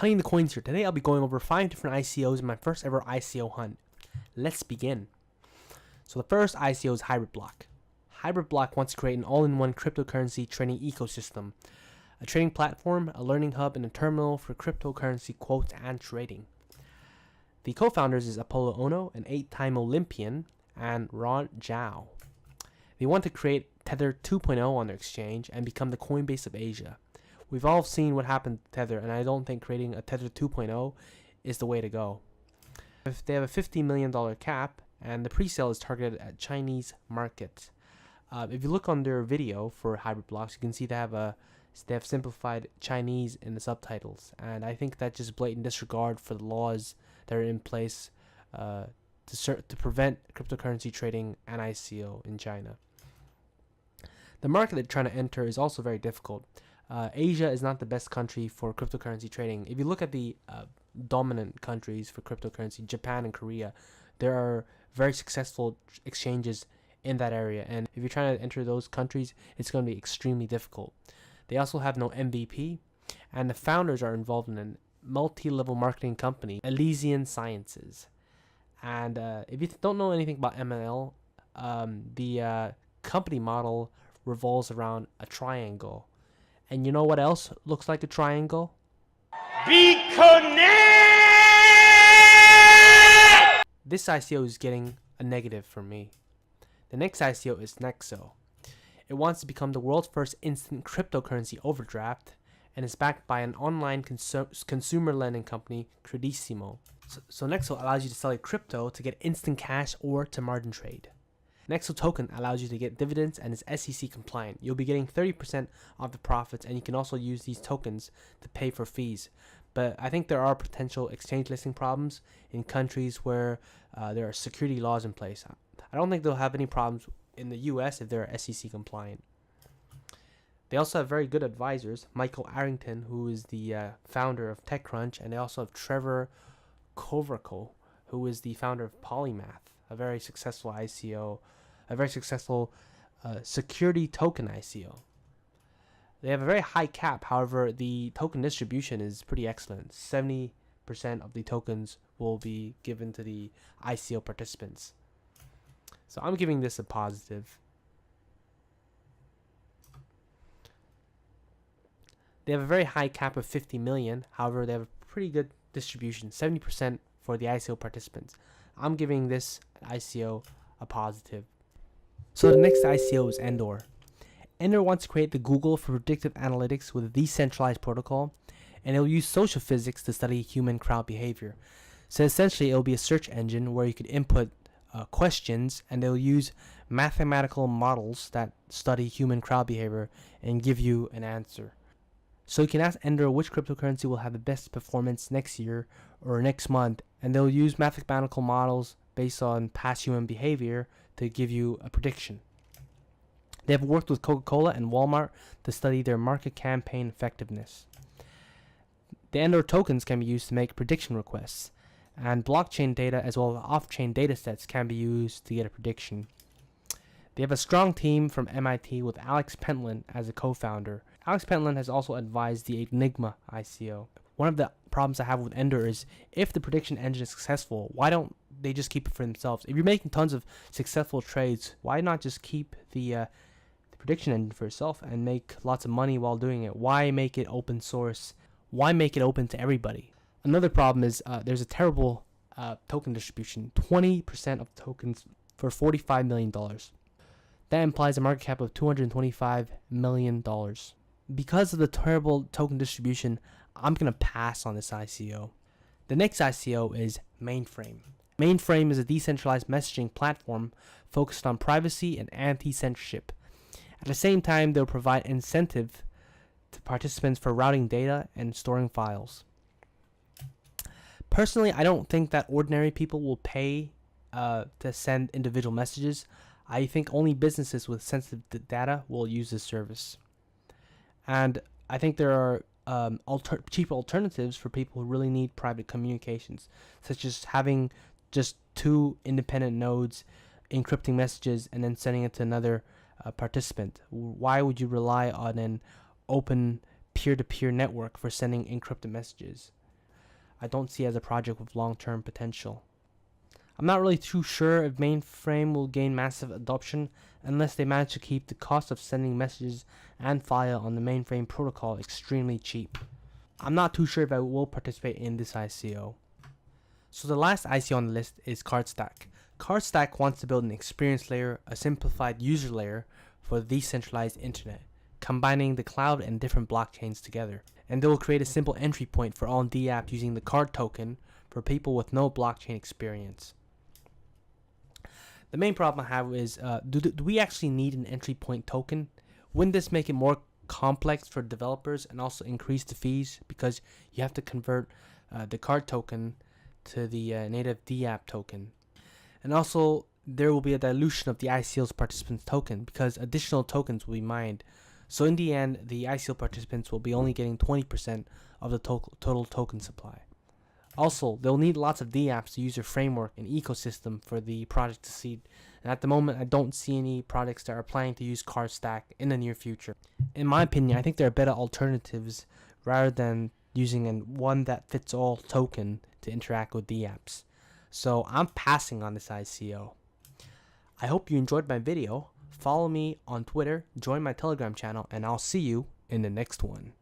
Hunting the coins here. Today I'll be going over 5 different ICOs in my first ever ICO hunt. Let's begin. So the first ICO is HybridBlock. HybridBlock wants to create an all-in-one cryptocurrency trading ecosystem, a trading platform, a learning hub, and a terminal for cryptocurrency quotes and trading. The co-founders is Apollo Ono, an 8-time Olympian, and Ron Zhao. They want to create Tether 2.0 on their exchange and become the Coinbase of Asia. We've all seen what happened to Tether, and I don't think creating a Tether 2.0 is the way to go. If they have a $50 million cap, and the pre-sale is targeted at Chinese market. If you look on their video for HybridBlocks, you can see they have simplified Chinese in the subtitles, and I think that's just blatant disregard for the laws that are in place to prevent cryptocurrency trading and ICO in China. The market they're trying to enter is also very difficult. Asia is not the best country for cryptocurrency trading. If you look at the dominant countries for cryptocurrency, Japan and Korea, there are very successful exchanges in that area. And if you're trying to enter those countries, it's going to be extremely difficult. They also have no MVP, and the founders are involved in a multi-level marketing company, Elysian Sciences. And if you don't know anything about ML, the company model revolves around a triangle. And you know what else looks like a triangle? Be connected! This ICO is getting a negative from me. The next ICO is NEXO. It wants to become the world's first instant cryptocurrency overdraft and is backed by an online consumer lending company, Credissimo. So NEXO allows you to sell a crypto to get instant cash or to margin trade. NEXO token allows you to get dividends and is SEC compliant. You'll be getting 30% of the profits, and you can also use these tokens to pay for fees. But I think there are potential exchange listing problems in countries where there are security laws in place. I don't think they'll have any problems in the US if they're SEC compliant. They also have very good advisors, Michael Arrington, who is the founder of TechCrunch, and they also have Trevor Kovrko, who is the founder of Polymath, a very successful ICO, a very successful security token ICO. They have a very high cap, however, the token distribution is pretty excellent. 70% of the tokens will be given to the ICO participants. So I'm giving this a positive. They have a very high cap of 50 million, however, they have a pretty good distribution, 70% for the ICO participants. I'm giving this ICO a positive. So the next ICO is Endor. Endor wants to create the Google for predictive analytics with a decentralized protocol, and it will use social physics to study human crowd behavior. So essentially, it will be a search engine where you could input questions, and they'll use mathematical models that study human crowd behavior and give you an answer. So you can ask Endor which cryptocurrency will have the best performance next year or next month, and they'll use mathematical models based on past human behavior to give you a prediction. They have worked with Coca-Cola and Walmart to study their market campaign effectiveness. The Endor tokens can be used to make prediction requests, and blockchain data as well as off-chain data sets can be used to get a prediction. They have a strong team from MIT with Alex Pentland as a co-founder. Alex Pentland has also advised the Enigma ICO. One of the problems I have with Endor is if the prediction engine is successful, why don't they just keep it for themselves? If you're making tons of successful trades, why not just keep the prediction engine for yourself and make lots of money while doing it? Why make it open source? Why make it open to everybody? Another problem is there's a terrible token distribution. 20% of tokens for $45 million. That implies a market cap of $225 million. Because of the terrible token distribution, I'm going to pass on this ICO. The next ICO is Mainframe. Mainframe is a decentralized messaging platform focused on privacy and anti-censorship. At the same time, they'll provide incentive to participants for routing data and storing files. Personally, I don't think that ordinary people will pay to send individual messages. I think only businesses with sensitive data will use this service. And I think there are cheaper alternatives for people who really need private communications, such as having just 2 independent nodes encrypting messages and then sending it to another participant. Why would you rely on an open peer-to-peer network for sending encrypted messages? I don't see as a project with long-term potential. I'm not really too sure if Mainframe will gain massive adoption unless they manage to keep the cost of sending messages and file on the Mainframe protocol extremely cheap. I'm not too sure if I will participate in this ICO. So the last ICO on the list is CardStack. CardStack wants to build an experience layer, a simplified user layer for the decentralized internet, combining the cloud and different blockchains together. And they will create a simple entry point for all dApps using the card token for people with no blockchain experience. The main problem I have is, do we actually need an entry point token? Wouldn't this make it more complex for developers and also increase the fees because you have to convert the card token to the native dApp token? And also, there will be a dilution of the ICO's participants token because additional tokens will be mined. So in the end, the ICO participants will be only getting 20% of the total token supply. Also, they'll need lots of dApps to use their framework and ecosystem for the project to seed. And at the moment, I don't see any projects that are planning to use CardStack in the near future. In my opinion, I think there are better alternatives rather than using a one-that-fits-all token to interact with dApps. So I'm passing on this ICO. I hope you enjoyed my video. Follow me on Twitter, join my Telegram channel, and I'll see you in the next one.